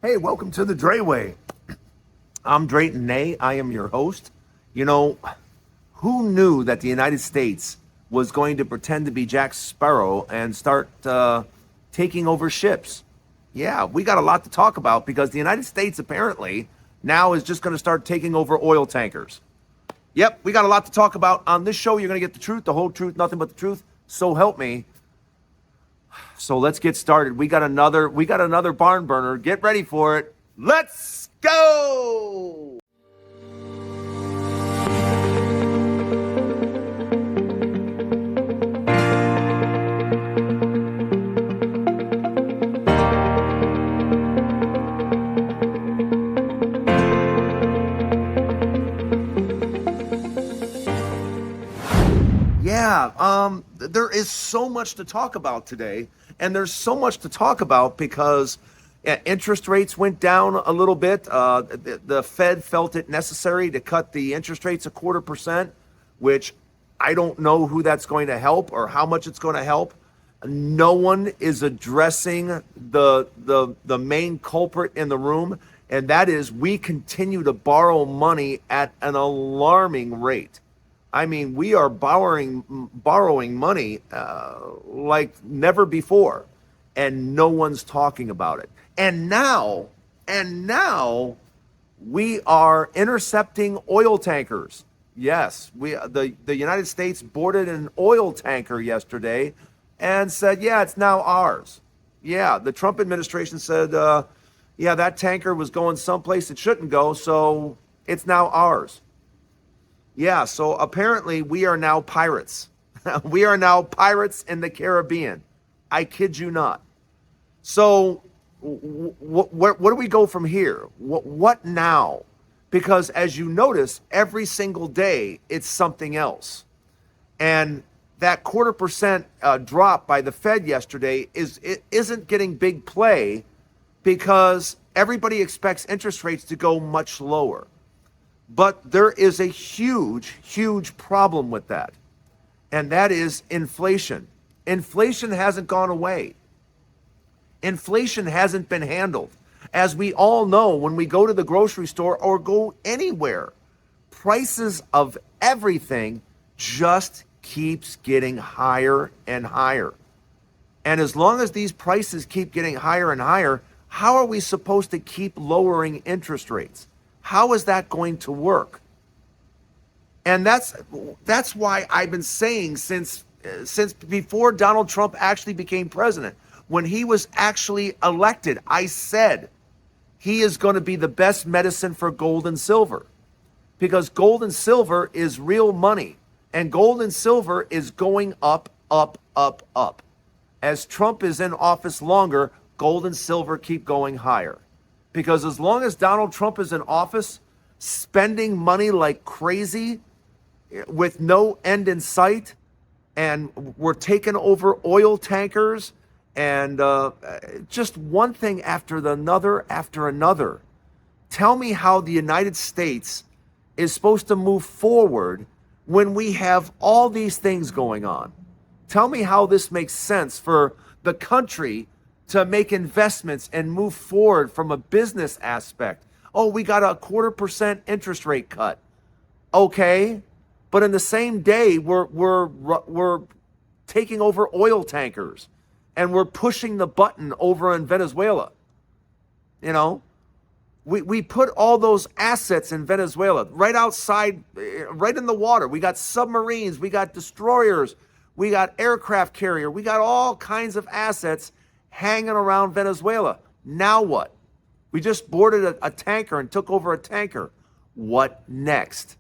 Hey, welcome to the Drayway. I'm Drayton Nay. I am your host. You know, who knew that the United States was going to pretend to be Jack Sparrow and start taking over ships? Yeah, we got a lot to talk about because the United States apparently now is just going to start taking over oil tankers. Yep, we got a lot to talk about on this show. You're going to get the truth, the whole truth, nothing but the truth. So help me. So let's get started. We got another barn burner. Get ready for it. Let's go. Yeah, there is so much to talk about today. And there's so much to talk about because interest rates went down a little bit. The Fed felt it necessary to cut the interest rates 0.25%, which I don't know who that's going to help or how much it's going to help. No one is addressing the main culprit in the room, and that is we continue to borrow money at an alarming rate. I mean, we are borrowing money like never before, and no one's talking about it. And now we are intercepting oil tankers. Yes, the United States boarded an oil tanker yesterday and said, yeah, it's now ours. Yeah, the Trump administration said, yeah, that tanker was going someplace it shouldn't go, so it's now ours. Yeah, so apparently we are now pirates. We are now pirates in the Caribbean. I kid you not. So where do we go from here? What now? Because as you notice, every single day it's something else. And that 0.25% drop by the Fed yesterday isn't getting big play because everybody expects interest rates to go much lower. But there is a huge, huge problem with that. And that is inflation. Inflation hasn't gone away. Inflation hasn't been handled. As we all know, when we go to the grocery store or go anywhere, prices of everything just keeps getting higher and higher. And as long as these prices keep getting higher and higher, how are we supposed to keep lowering interest rates? How is that going to work? And that's why I've been saying since before Donald Trump actually became president, when he was actually elected, I said he is going to be the best medicine for gold and silver, because gold and silver is real money, and gold and silver is going up, up, up, up. As Trump is in office longer, gold and silver keep going higher. Because as long as Donald Trump is in office, spending money like crazy with no end in sight, and we're taking over oil tankers, and just one thing after another. Tell me how the United States is supposed to move forward when we have all these things going on. Tell me how this makes sense for the country to make investments and move forward from a business aspect. Oh, we got a 0.25% interest rate cut. Okay, but in the same day, we're taking over oil tankers, and we're pushing the button over in Venezuela. You know, we put all those assets in Venezuela, right outside, right in the water. We got submarines, we got destroyers, we got aircraft carrier, we got all kinds of assets hanging around Venezuela. Now what? We just boarded a tanker and took over a tanker. What next?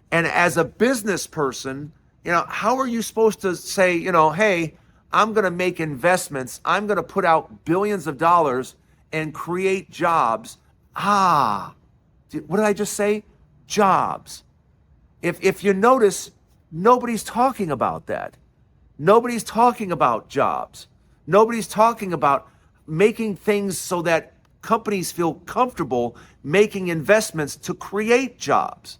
And as a business person, how are you supposed to say, hey, I'm going to make investments. I'm going to put out billions of dollars and create jobs. What did I just say? Jobs. If you notice, nobody's talking about that. Nobody's talking about jobs. Nobody's talking about making things so that companies feel comfortable making investments to create jobs.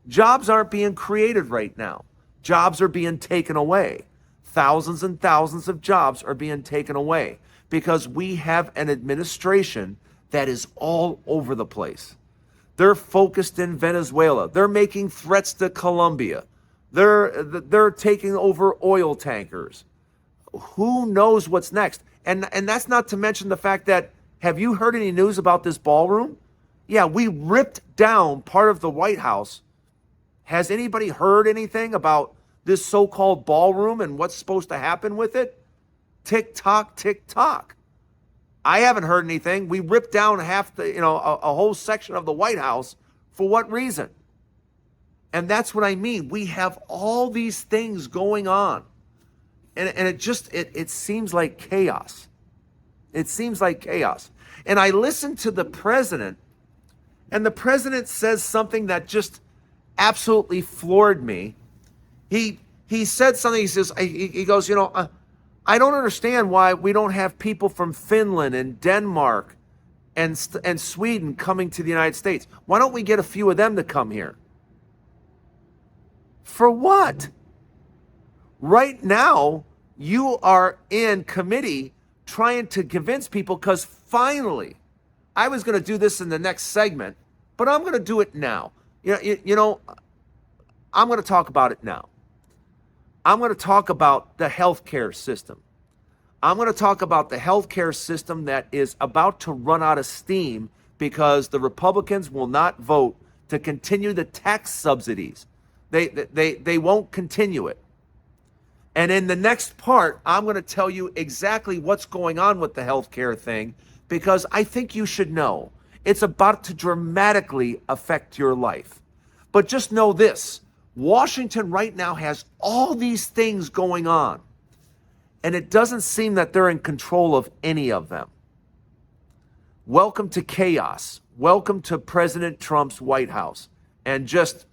Jobs aren't being created right now. Jobs are being taken away. Thousands and thousands of jobs are being taken away because we have an administration that is all over the place. They're focused in Venezuela. They're making threats to Colombia. They're taking over oil tankers. Who knows what's next? And that's not to mention the fact that, have you heard any news about this ballroom? Yeah, we ripped down part of the White House. Has anybody heard anything about this so-called ballroom and what's supposed to happen with it? Tick tock, tick tock. I haven't heard anything. We ripped down half the, a whole section of the White House. For what reason? And that's what I mean. We have all these things going on. And it seems like chaos. It seems like chaos. And I listened to the president, and the president says something that just absolutely floored me. He said something. He says, he goes, I don't understand why we don't have people from Finland and Denmark and Sweden coming to the United States. Why don't we get a few of them to come here? For what? Right now, you are in committee trying to convince people, because finally, I was going to do this in the next segment, but I'm going to do it now. I'm going to talk about it now. I'm going to talk about the healthcare system. I'm going to talk about the healthcare system that is about to run out of steam because the Republicans will not vote to continue the tax subsidies. They won't continue it. And in the next part, I'm going to tell you exactly what's going on with the healthcare thing, because I think you should know. It's about to dramatically affect your life. But just know this. Washington right now has all these things going on, and it doesn't seem that they're in control of any of them. Welcome to chaos. Welcome to President Trump's White House, and just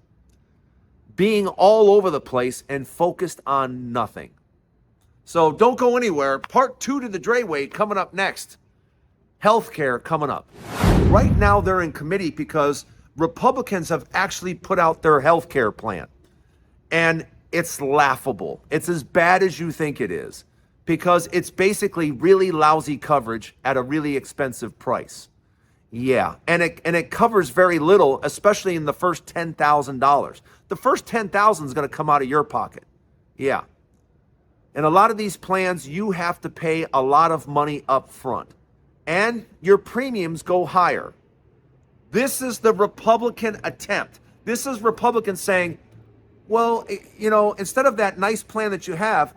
being all over the place and focused on nothing. So don't go anywhere. Part 2 to the Dre Way coming up next. Healthcare coming up. Right now they're in committee because Republicans have actually put out their healthcare plan. And it's laughable. It's as bad as you think it is, because it's basically really lousy coverage at a really expensive price. Yeah, and it covers very little, especially in the first $10,000. The first $10,000 is going to come out of your pocket. Yeah. And a lot of these plans, you have to pay a lot of money up front, and your premiums go higher. This is the Republican attempt. This is Republicans saying, well, instead of that nice plan that you have,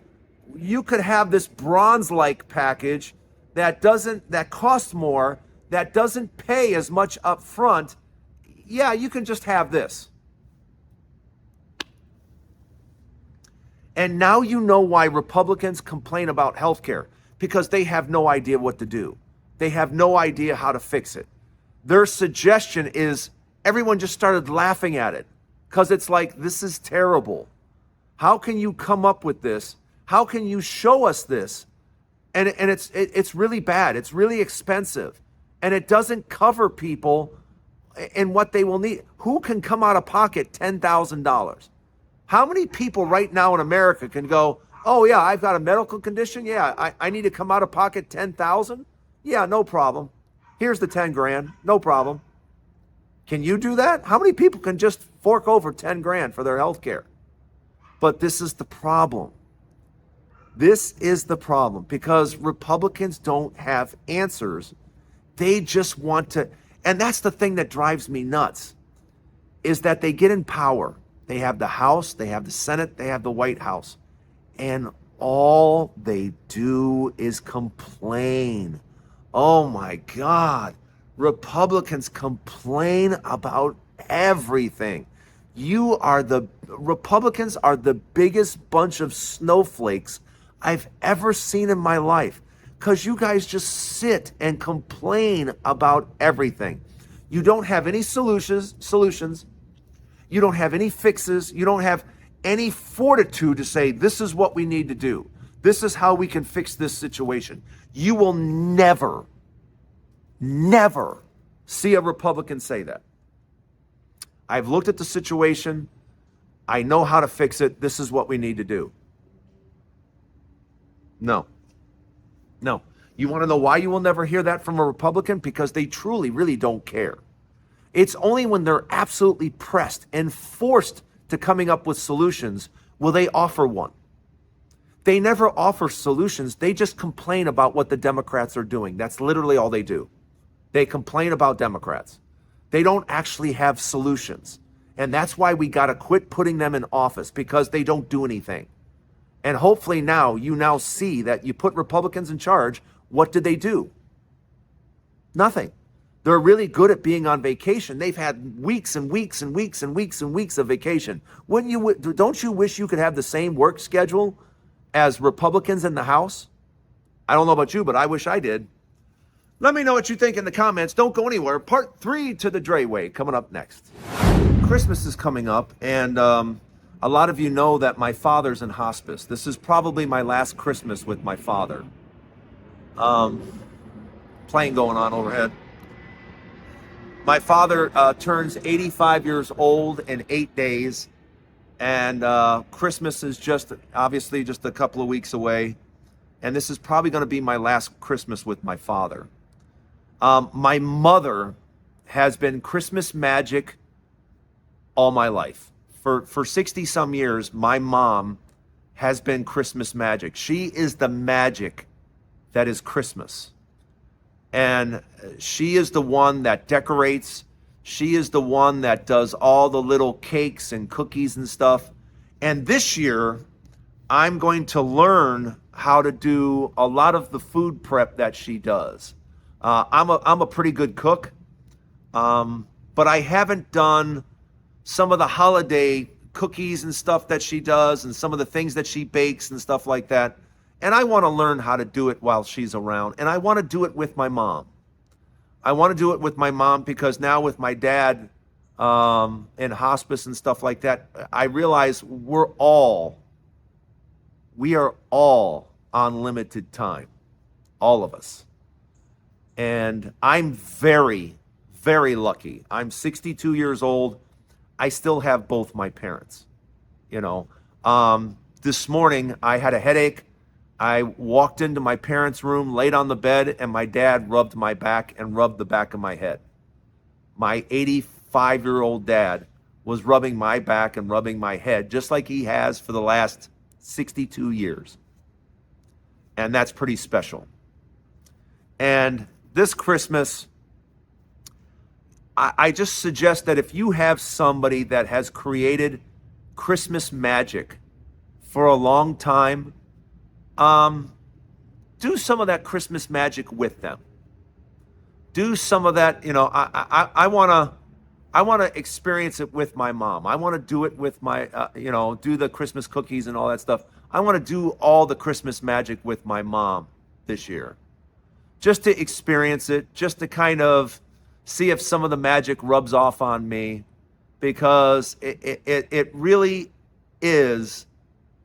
you could have this bronze-like package that costs more, that doesn't pay as much up front. Yeah, you can just have this. And now you know why Republicans complain about healthcare, because they have no idea what to do. They have no idea how to fix it. Their suggestion is, everyone just started laughing at it, because it's like, this is terrible. How can you come up with this? How can you show us this? And it's really bad. It's really expensive. And it doesn't cover people in what they will need. Who can come out of pocket $10,000? How many people right now in America can go, oh yeah, I've got a medical condition. Yeah, I need to come out of pocket $10,000. Yeah, no problem. Here's the 10 grand. No problem. Can you do that? How many people can just fork over 10 grand for their health care? But this is the problem. This is the problem, because Republicans don't have answers. They just want to, and that's the thing that drives me nuts, is that they get in power. They have the House, they have the Senate, they have the White House, and all they do is complain. Oh my God. Republicans complain about everything. Republicans are the biggest bunch of snowflakes I've ever seen in my life, because you guys just sit and complain about everything. You don't have any solutions. You don't have any fixes. You don't have any fortitude to say, this is what we need to do. This is how we can fix this situation. You will never see a Republican say that. I've looked at the situation. I know how to fix it. This is what we need to do. No. You want to know why you will never hear that from a Republican? Because they truly, really don't care. It's only when they're absolutely pressed and forced to coming up with solutions will they offer one. They never offer solutions. They just complain about what the Democrats are doing. That's literally all they do. They complain about Democrats. They don't actually have solutions. And that's why we got to quit putting them in office, because they don't do anything. And hopefully now you now see that you put Republicans in charge. What did they do? Nothing. They're really good at being on vacation. They've had weeks and weeks and weeks and weeks and weeks of vacation. Don't you wish you could have the same work schedule as Republicans in the House? I don't know about you, but I wish I did. Let me know what you think in the comments. Don't go anywhere. Part 3 to the Dre Way coming up next. Christmas is coming up, and a lot of you know that my father's in hospice. This is probably my last Christmas with my father. Plane going on overhead. My father turns 85 years old in 8 days, and Christmas is obviously just a couple of weeks away, and this is probably going to be my last Christmas with my father. My mother has been Christmas magic all my life. For 60 some years, my mom has been Christmas magic. She is the magic that is Christmas. And she is the one that decorates. She is the one that does all the little cakes and cookies and stuff. And this year, I'm going to learn how to do a lot of the food prep that she does. I'm a pretty good cook, but I haven't done some of the holiday cookies and stuff that she does, and some of the things that she bakes and stuff like that. And I want to learn how to do it while she's around. And I want to do it with my mom. I want to do it with my mom because now with my dad in hospice and stuff like that, I realize we are all on limited time. All of us. And I'm very, very lucky. I'm 62 years old. I still have both my parents. This morning I had a headache. I walked into my parents' room, laid on the bed, and my dad rubbed my back and rubbed the back of my head. My 85-year-old dad was rubbing my back and rubbing my head, just like he has for the last 62 years. And that's pretty special. And this Christmas, I just suggest that if you have somebody that has created Christmas magic for a long time, do some of that Christmas magic with them. Do some of that, I want to experience it with my mom. I want to do it with my, do the Christmas cookies and all that stuff. I want to do all the Christmas magic with my mom this year. Just to experience it, just to kind of see if some of the magic rubs off on me, because it really is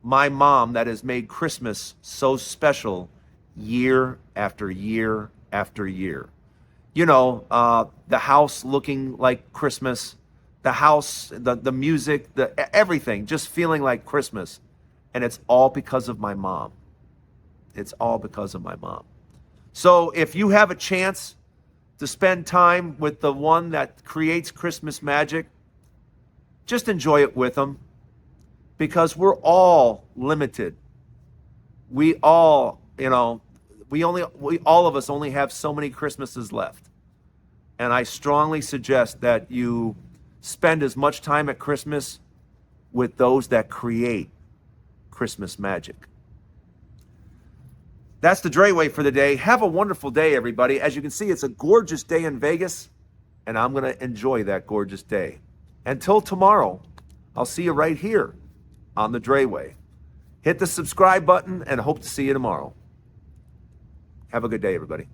my mom that has made Christmas so special year after year after year. The house looking like Christmas, the house, the music, everything, just feeling like Christmas. And it's all because of my mom. It's all because of my mom. So if you have a chance to spend time with the one that creates Christmas magic, just enjoy it with them, because we're all limited. We all, all of us only have so many Christmases left. And I strongly suggest that you spend as much time at Christmas with those that create Christmas magic. That's the Dre Way for the day. Have a wonderful day, everybody. As you can see, it's a gorgeous day in Vegas, and I'm going to enjoy that gorgeous day. Until tomorrow, I'll see you right here on the Dre Way. Hit the subscribe button and hope to see you tomorrow. Have a good day, everybody.